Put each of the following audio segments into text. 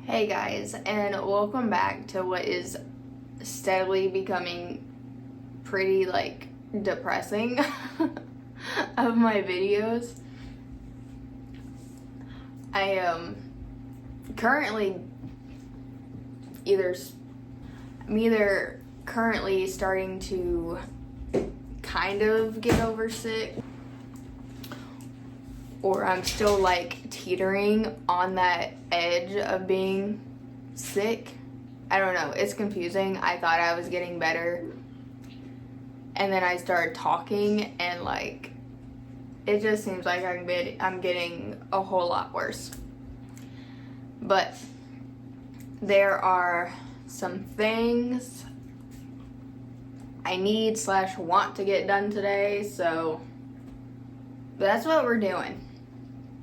Hey guys, and welcome back to what is steadily becoming pretty depressing of my videos. I am currently either currently starting to kind of get over sick, or I'm still teetering on that edge of being sick. I don't know, it's confusing. I thought I was getting better, and then I started talking and it just seems like I'm getting a whole lot worse. But there are some things I need / want to get done today, so that's what we're doing.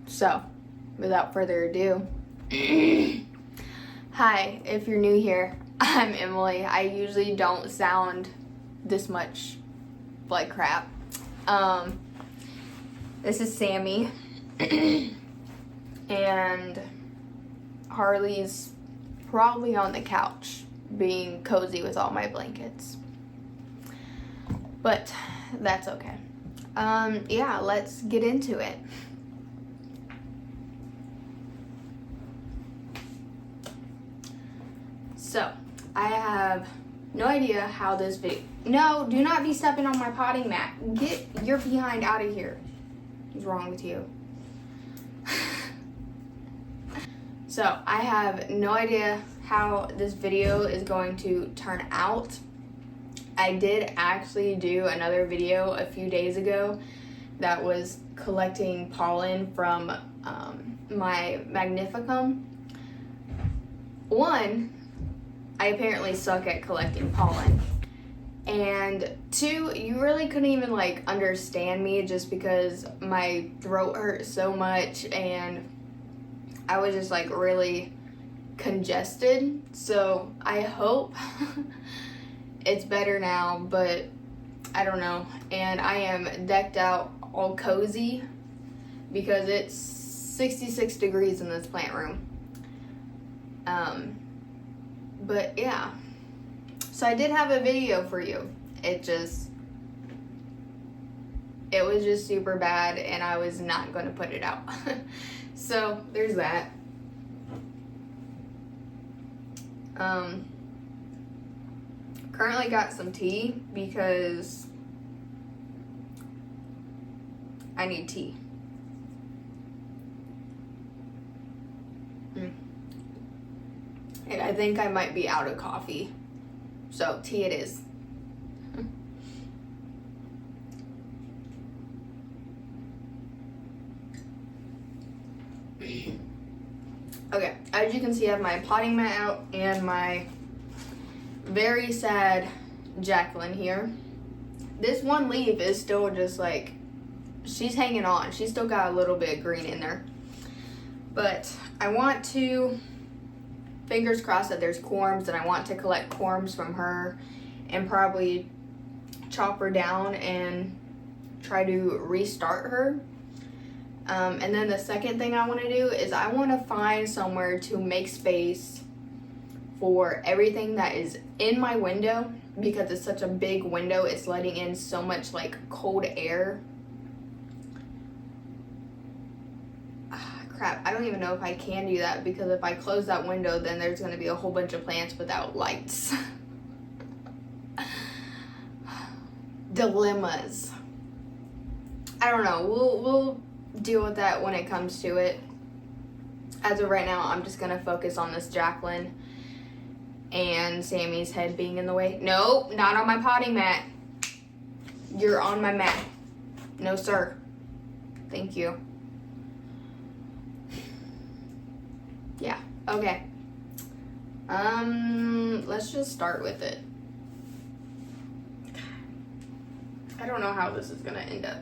So, without further ado, hi, if you're new here, I'm Emily. I usually don't sound this much like crap. This is Sammy, and Harley's probably on the couch being cozy with all my blankets. But that's okay. Yeah, let's get into it. So, I have no idea how this video... No, do not be stepping on my potting mat. Get your behind out of here. What's wrong with you? So, I have no idea how this video is going to turn out. I did actually do another video a few days ago that was collecting pollen from my magnificum. One, I apparently suck at collecting pollen. And two, you really couldn't even understand me just because my throat hurt so much and I was just really congested. So I hope it's better now, but I don't know. And I am decked out all cozy because it's 66 degrees in this plant room. But yeah, so I did have a video for you. It was just super bad and I was not going to put it out. So there's that. Currently got some tea because I need tea. And I think I might be out of coffee. So tea it is. Okay, as you can see, I have my potting mat out and my very sad Jacklyn here. This one leaf is still just she's hanging on. She's still got a little bit of green in there. But I want to, fingers crossed that there's corms, and I want to collect corms from her and probably chop her down and try to restart her. And then the second thing I want to do is I want to find somewhere to make space for everything that is in my window, because it's such a big window. It's letting in so much cold air. Crap, I don't even know if I can do that, because if I close that window, then there's going to be a whole bunch of plants without lights. Dilemmas. I don't know. We'll deal with that when it comes to it. As of right now, I'm just going to focus on this Jacklyn and Sammy's head being in the way. Nope, not on my potting mat. You're on my mat. No, sir. Thank you. Yeah, okay. Let's just start with it. I don't know how this is gonna end up.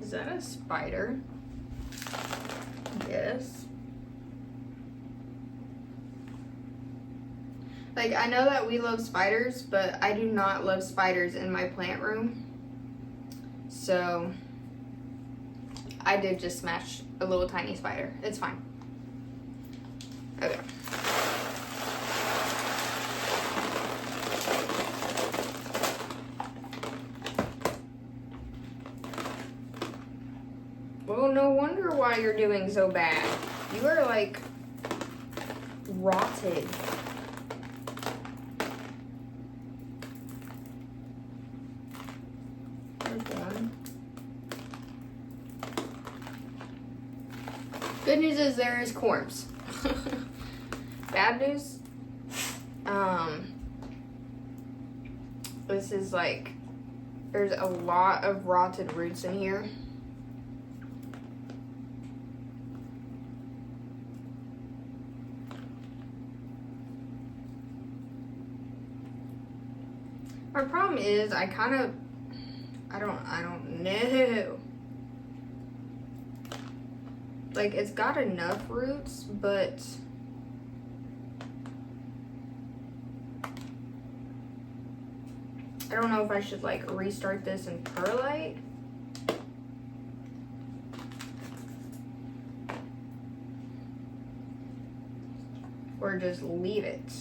Is that a spider? Yes. Like, I know that we love spiders, but I do not love spiders in my plant room. So, I did just smash a little tiny spider. It's fine. Okay. Well, no wonder why you're doing so bad. You are, like, rotted. There's one. Good news is there is corms. Bad news, this is like, there's a lot of rotted roots in here. My problem is I don't know. Like, it's got enough roots, but I don't know if I should like restart this in perlite. Or just leave it.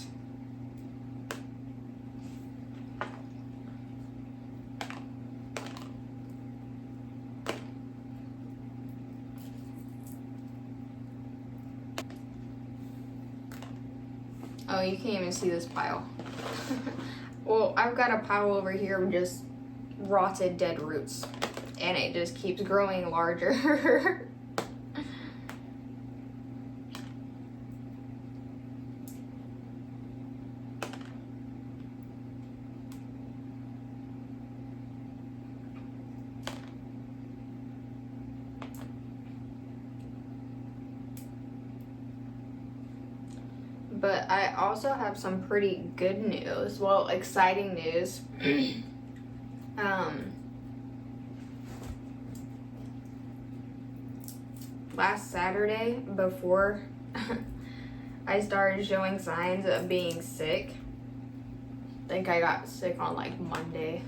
Oh, you can't even see this pile. Well, I've got a pile over here of just rotted dead roots. And it just keeps growing larger. But I also have some pretty good news. Well, exciting news. Last Saturday, before I started showing signs of being sick, I think I got sick on like Monday.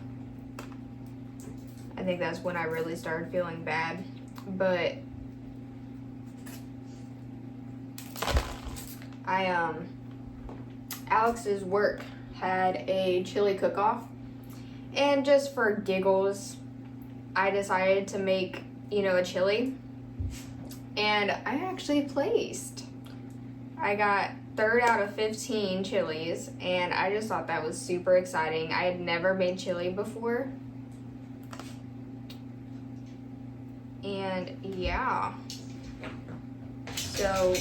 I think that's when I really started feeling bad. But Alex's work had a chili cook-off, and just for giggles, I decided to make, a chili, and I actually placed. I got 3rd out of 15 chilies, and I just thought that was super exciting. I had never made chili before, and yeah, so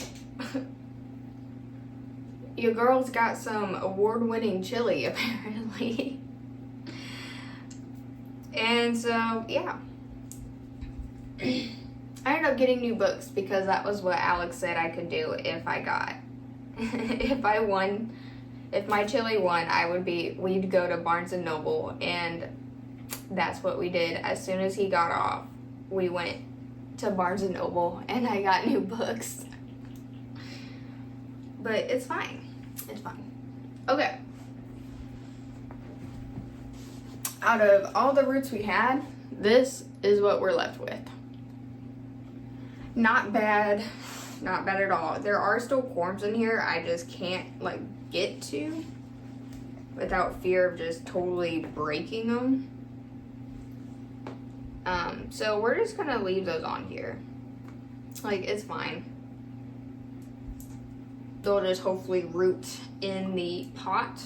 your girl's got some award-winning chili, apparently. And so, yeah. I ended up getting new books because that was what Alex said I could do if I got. If my chili won, we'd go to Barnes & Noble, and that's what we did. As soon as he got off, we went to Barnes & Noble, and I got new books. But it's fine. It's fine. Okay. Out of all the roots we had, this is what we're left with. Not bad. Not bad at all. There are still corms in here I just can't get to without fear of just totally breaking them. So we're just gonna leave those on here. It's fine. They'll just hopefully root in the pot.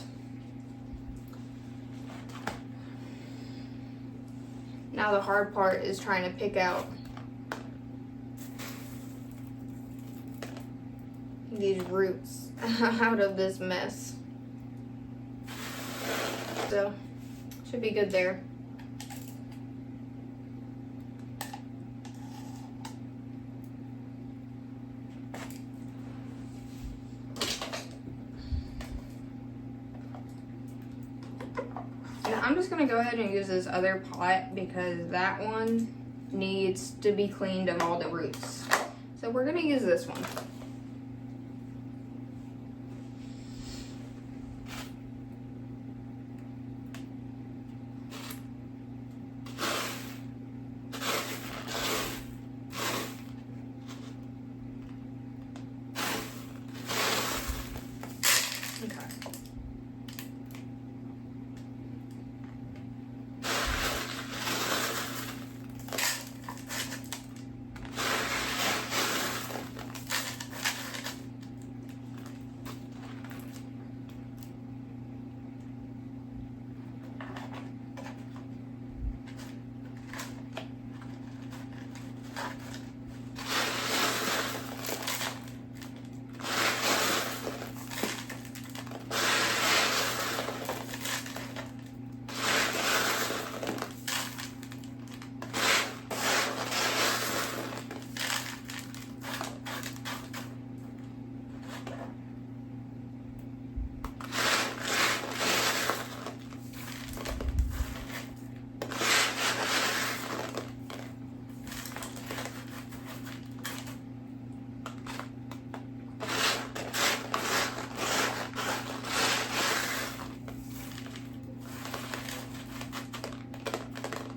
Now the hard part is trying to pick out these roots out of this mess. So, should be good there. I'm just gonna go ahead and use this other pot because that one needs to be cleaned of all the roots. So we're gonna use this one.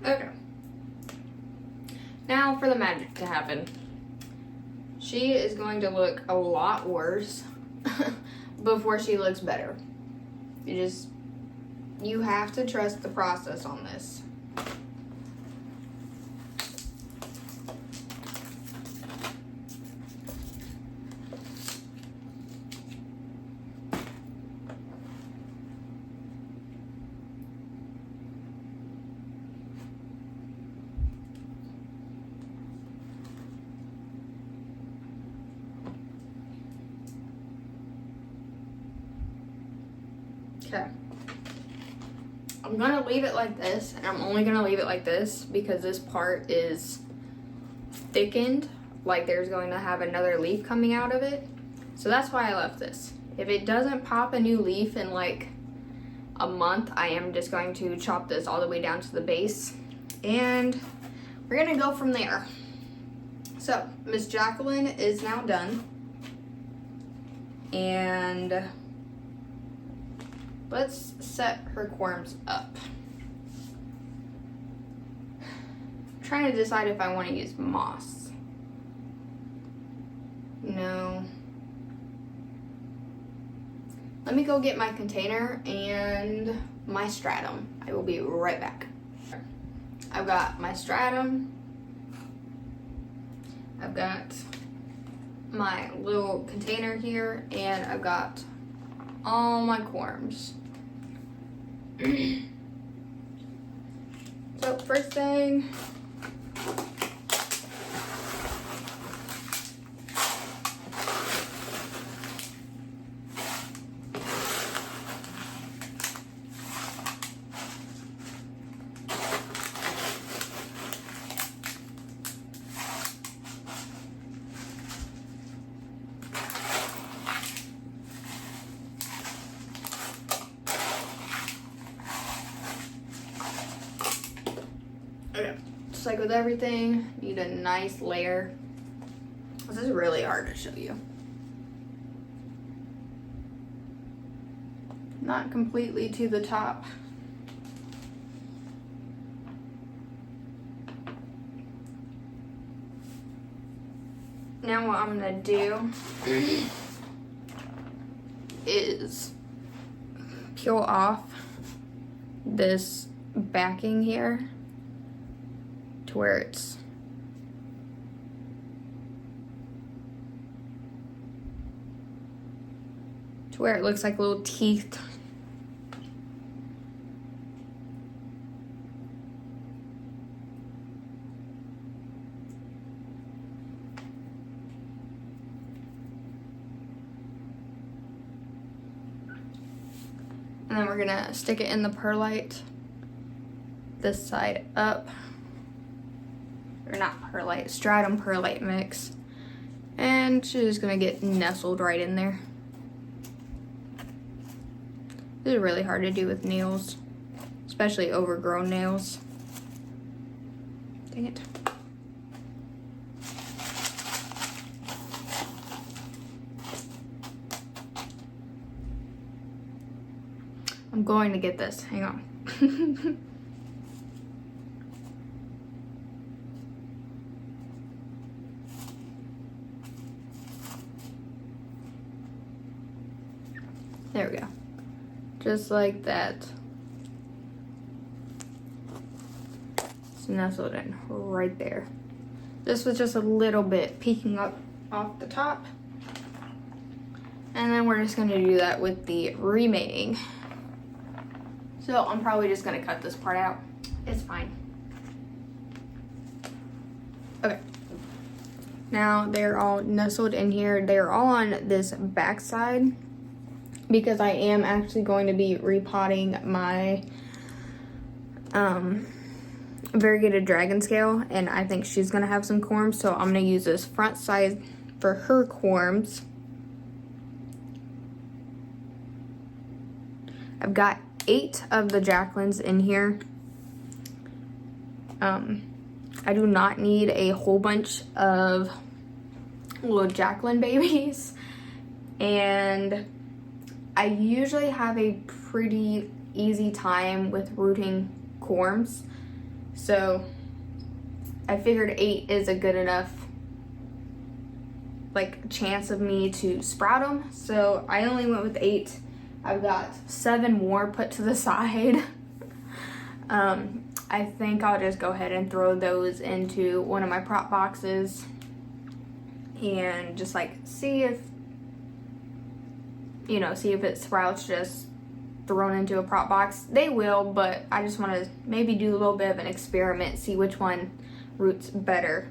Okay. Now for the magic to happen. She is going to look a lot worse before she looks better. You have to trust the process on this. Okay. I'm gonna leave it like this, and I'm only gonna leave it like this because this part is thickened, like there's going to have another leaf coming out of it. So that's why I left this. If it doesn't pop a new leaf in like a month, I am just going to chop this all the way down to the base, and we're gonna go from there. So Miss Jacklyn is now done, and let's set her corms up. I'm trying to decide if I want to use moss. No. Let me go get my container and my stratum. I will be right back. I've got my stratum. I've got my little container here, and I've got all my corms. So first thing, okay, just like with everything, need a nice layer. This is really hard to show you. Not completely to the top. Now what I'm gonna do is peel off this backing here to where it's it looks like little teeth. And then we're gonna stick it in the perlite, this side up, or not perlite, stratum perlite mix. And she's just gonna get nestled right in there. This is really hard to do with nails, especially overgrown nails. Dang it. I'm going to get this, hang on. There we go. Just like that. It's nestled in right there. This was just a little bit peeking up off the top. And then we're just gonna do that with the remaining. So I'm probably just gonna cut this part out. It's fine. Okay. Now they're all nestled in here. They're all on this back side, because I am actually going to be repotting my variegated dragon scale, and I think she's gonna have some corms, so I'm gonna use this front side for her corms. I've got 8 of the Jacklyns in here. I do not need a whole bunch of little Jacklyn babies, and I usually have a pretty easy time with rooting corms. So I figured 8 is a good enough like chance of me to sprout them. So I only went with 8. I've got 7 more put to the side. I think I'll just go ahead and throw those into one of my prop boxes and just like see if it sprouts just thrown into a prop box. They will, but I just want to maybe do a little bit of an experiment, see which one roots better,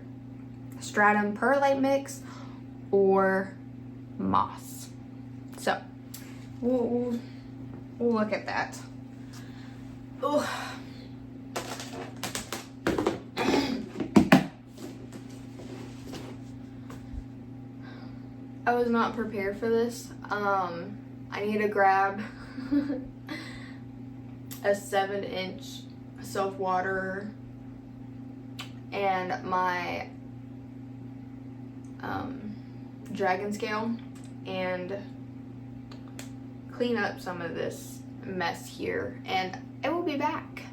stratum perlite mix or moss. So we'll look at that. Ooh. I was not prepared for this. I need to grab a 7-inch self-waterer and my dragon scale and clean up some of this mess here, and I will be back.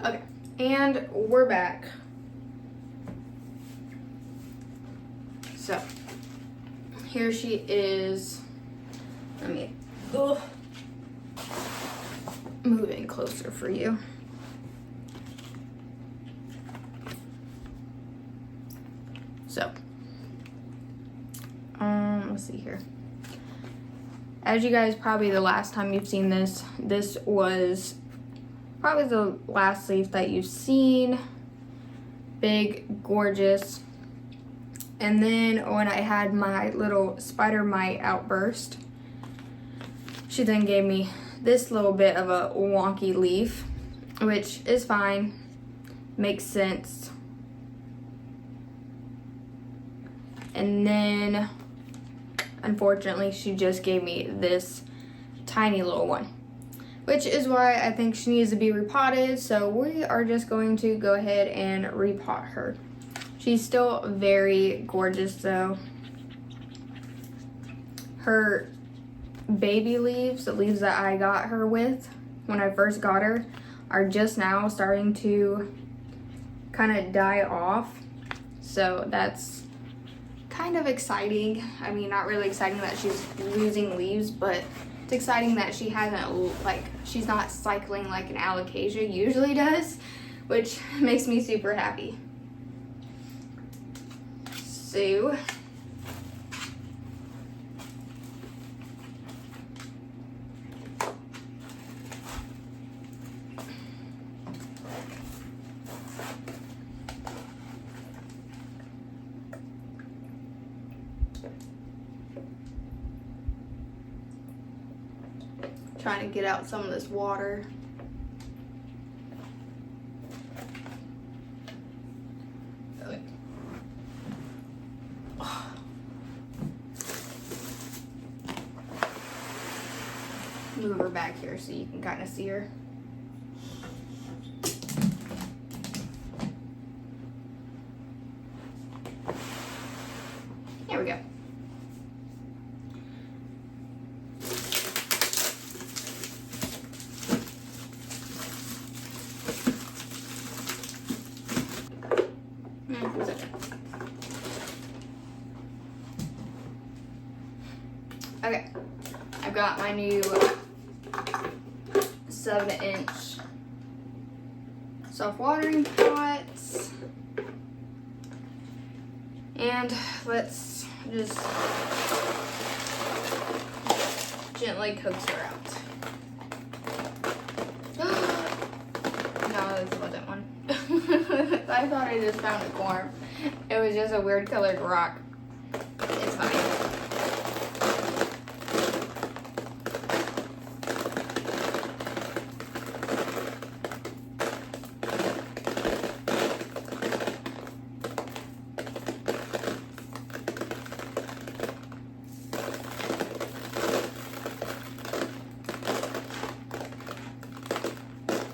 Okay, and we're back. So here she is. Let me move in closer for you. So let's see here. As you guys probably the last time you've seen this was probably the last leaf that you've seen. Big, gorgeous. And then when I had my little spider mite outburst, she then gave me this little bit of a wonky leaf, which is fine, makes sense. And then unfortunately she just gave me this tiny little one, which is why I think she needs to be repotted. So we are just going to go ahead and repot her. She's still very gorgeous though. Her baby leaves, the leaves that I got her with when I first got her, are just now starting to kind of die off. So that's kind of exciting. I mean, not really exciting that she's losing leaves, but it's exciting that she hasn't, like, she's not cycling like an alocasia usually does, which makes me super happy. So trying to get out some of this water. Okay. Move her back here so you can kind of see her. There we go. Okay, I've got my new 7-inch self-watering pots, and let's just gently coax her out. No, this wasn't one. I thought I just found a corn. It was just a weird colored rock. It's fine.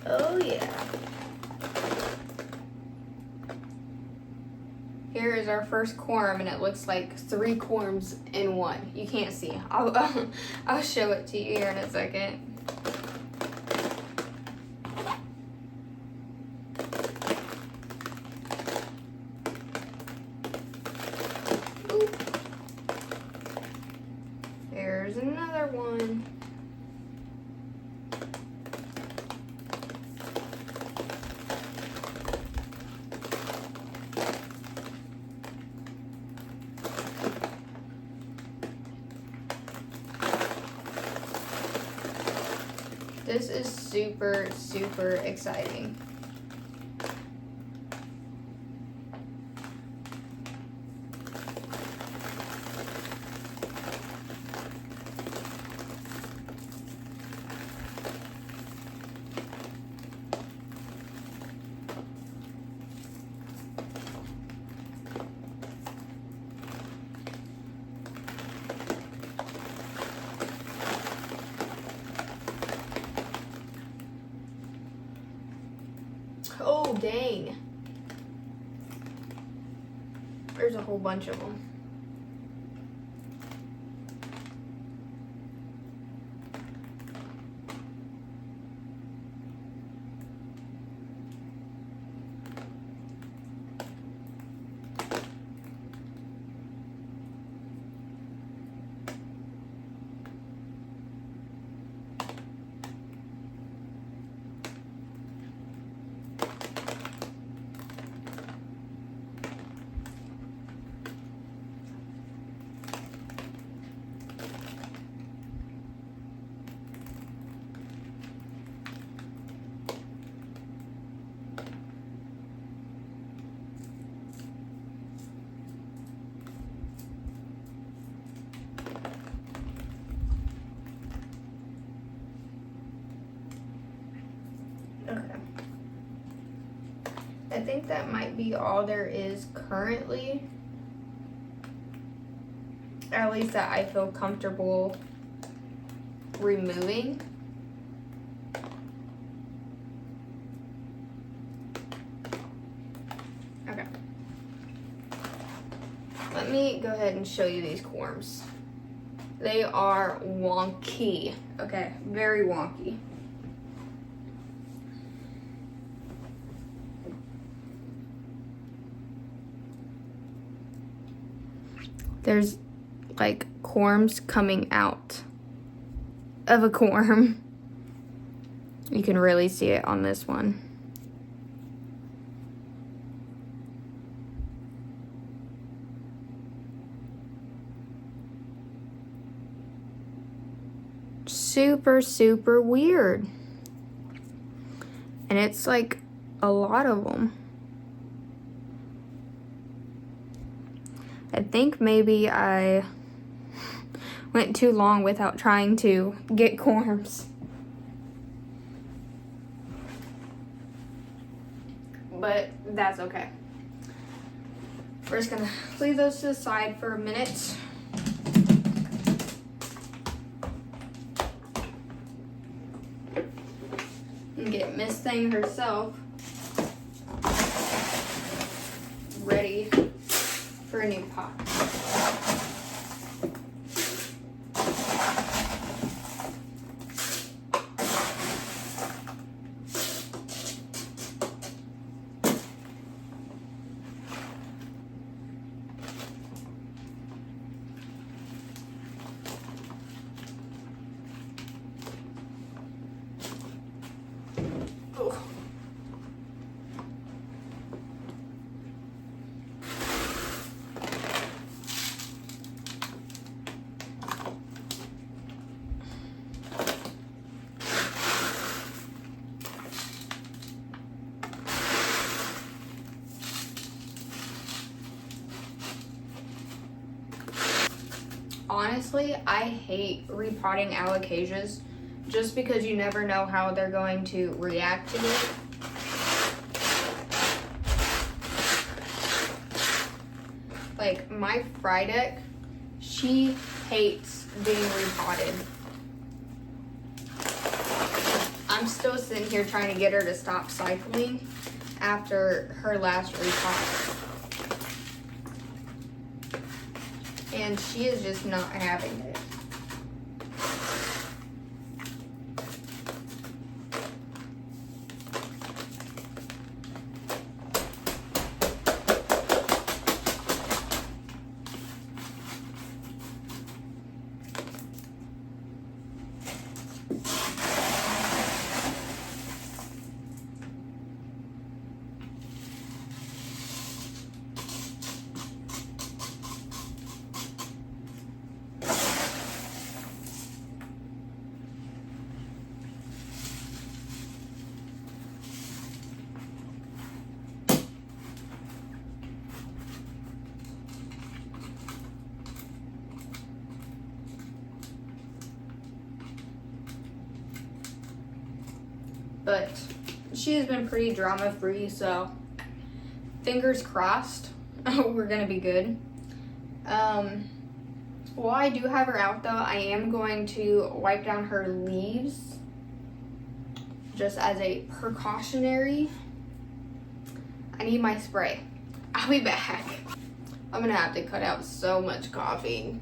Oh yeah. Here is here's our first corm, and it looks like 3 corms in one. You can't see. I'll show it to you here in a second. Ooh. There's another one. This is super, super exciting. Oh, dang. There's a whole bunch of them. Okay. I think that might be all there is currently. At least that I feel comfortable removing. Okay. Let me go ahead and show you these corms. They are wonky. Okay, very wonky. There's like corms coming out of a corm. You can really see it on this one. Super, super weird. And it's like a lot of them. I think maybe I went too long without trying to get corms. But that's okay. We're just gonna leave those to the side for a minute. And get Miss Thing herself ready for a new pot. Honestly, I hate repotting alocasias just because you never know how they're going to react to it. Like my Frydek, she hates being repotted. I'm still sitting here trying to get her to stop cycling after her last repot. and she is just not having it. But she has been pretty drama free, so fingers crossed we're gonna be good. While I do have her out though, I am going to wipe down her leaves just as a precautionary. I need my spray. I'll be back. I'm gonna have to cut out so much coffee.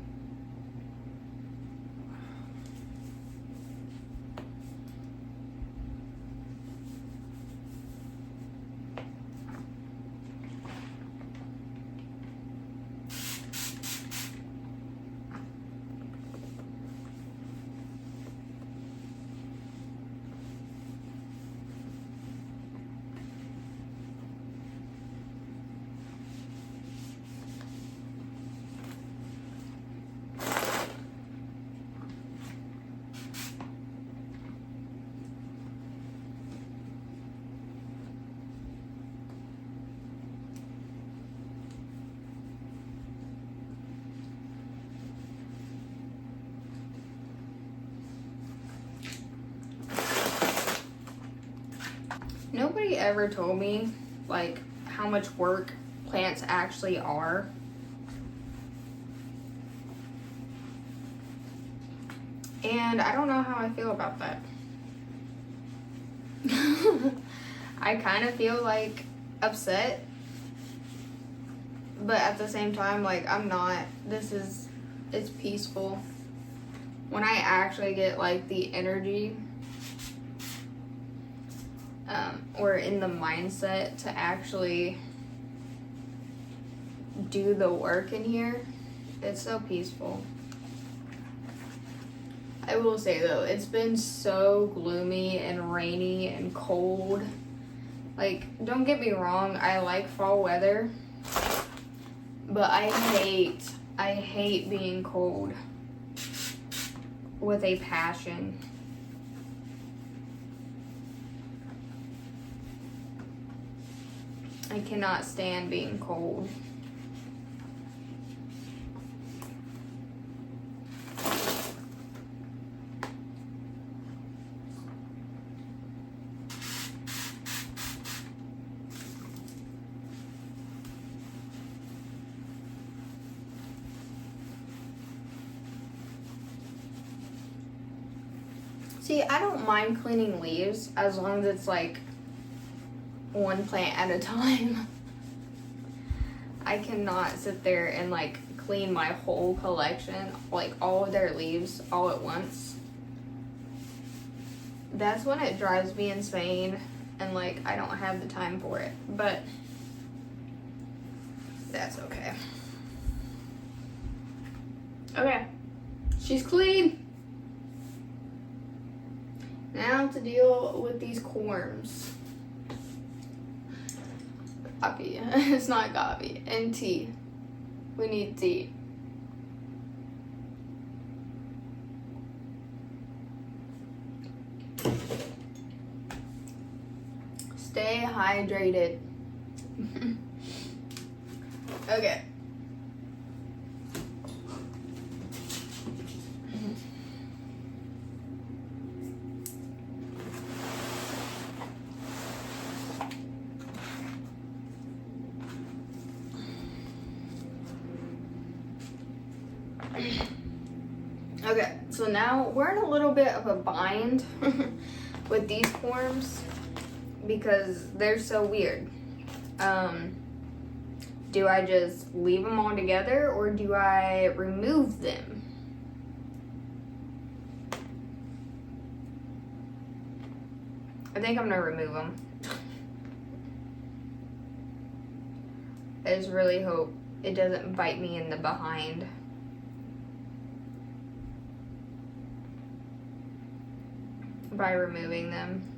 Nobody ever told me like how much work plants actually are. And I don't know how I feel about that. I kind of feel like upset, but at the same time, like I'm not. It's peaceful. When I actually get like the energy or in the mindset to actually do the work in here, it's so peaceful. I will say though, it's been so gloomy and rainy and cold. Like, don't get me wrong, I like fall weather, but I hate being cold with a passion. I cannot stand being cold. See, I don't mind cleaning leaves as long as it's like one plant at a time. I cannot sit there and like clean my whole collection, like all of their leaves all at once. That's when it drives me insane and like I don't have the time for it, but that's okay. Okay, she's clean. Now to deal with these corms. Coffee. It's not coffee. And tea. We need tea. Stay hydrated. Okay. Okay, so now we're in a little bit of a bind with these forms because they're so weird. Do I just leave them all together or do I remove them? I think I'm gonna remove them. I just really hope it doesn't bite me in the behind. By removing them.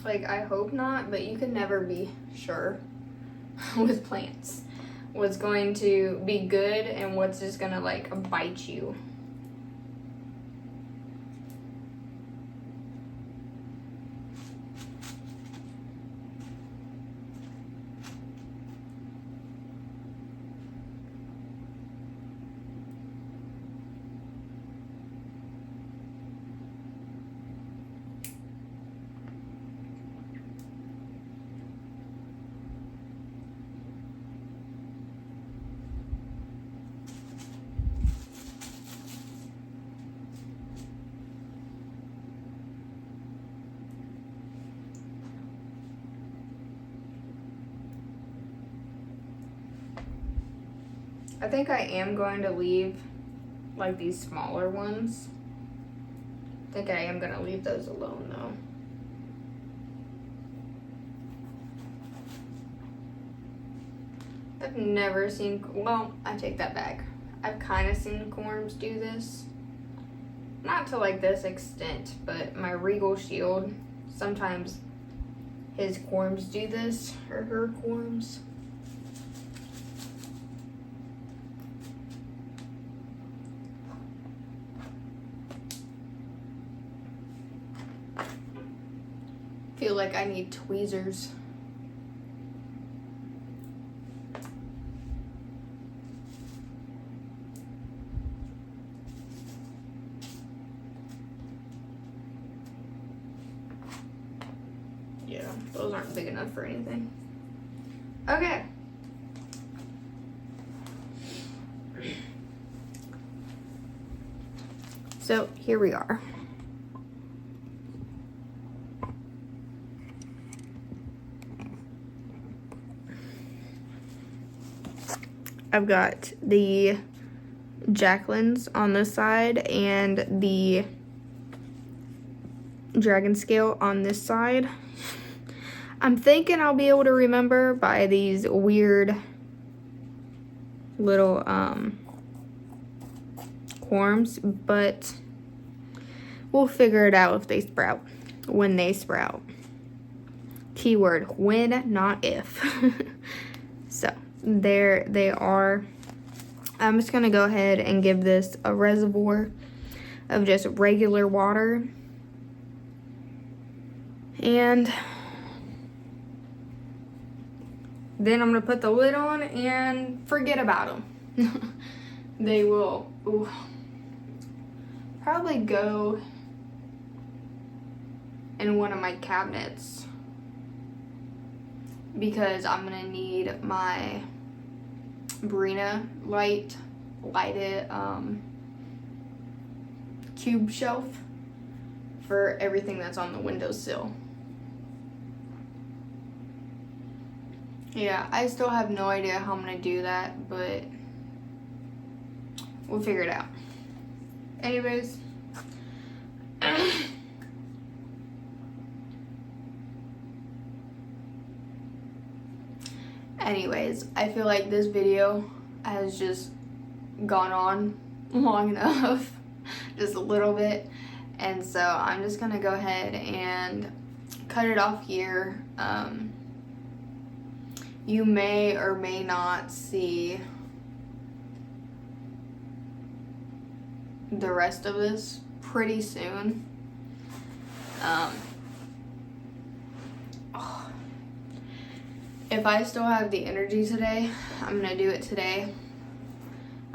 Like, I hope not, but you can never be sure with plants what's going to be good and what's just gonna like bite you. I think I am going to leave like these smaller ones. I think I am going to leave those alone though. I've never seen, well, I take that back. I've kind of seen corms do this. Not to like this extent, but my Regal Shield, sometimes his corms do this, or her corms. Feel like I need tweezers. Yeah, those aren't big enough for anything. Okay. So here we are. I've got the Jacklyns on this side and the Dragon Scale on this side. I'm thinking I'll be able to remember by these weird little corms, but we'll figure it out if they sprout, when they sprout. Keyword, when, not if. So there they are. I'm just gonna go ahead and give this a reservoir of just regular water, and then I'm gonna put the lid on and forget about them. They will probably go in one of my cabinets because I'm gonna need my Brina lighted cube shelf for everything that's on the windowsill. Yeah, I still have no idea how I'm gonna do that, but we'll figure it out. Anyways, I feel like this video has just gone on long enough, just a little bit, and so I'm just gonna go ahead and cut it off here. You may or may not see the rest of this pretty soon. If I still have the energy today, I'm gonna do it today.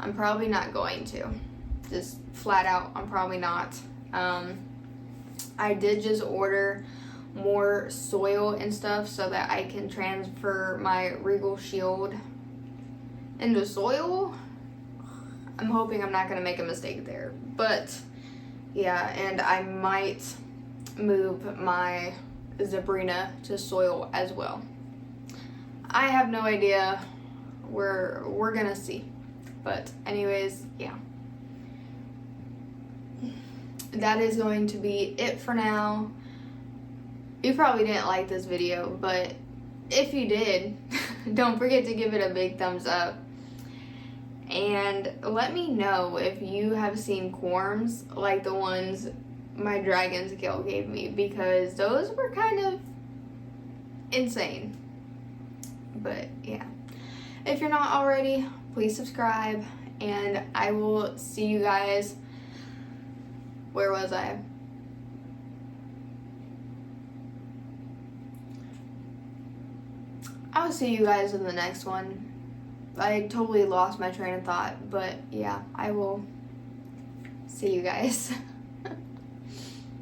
I'm probably not going to. Just flat out, I'm probably not. I did just order more soil and stuff so that I can transfer my Regal Shield into soil. I'm hoping I'm not going to make a mistake there. But yeah, and I might move my Zabrina to soil as well. I have no idea. We're gonna see. But anyways, yeah. That is going to be it for now. You probably didn't like this video, but if you did, don't forget to give it a big thumbs up. And let me know if you have seen corms like the ones my dragon scale gave me, because those were kind of insane. But yeah, if you're not already, please subscribe, and I will see you guys. Where was I? I'll see you guys in the next one. I totally lost my train of thought, but yeah, I will see you guys.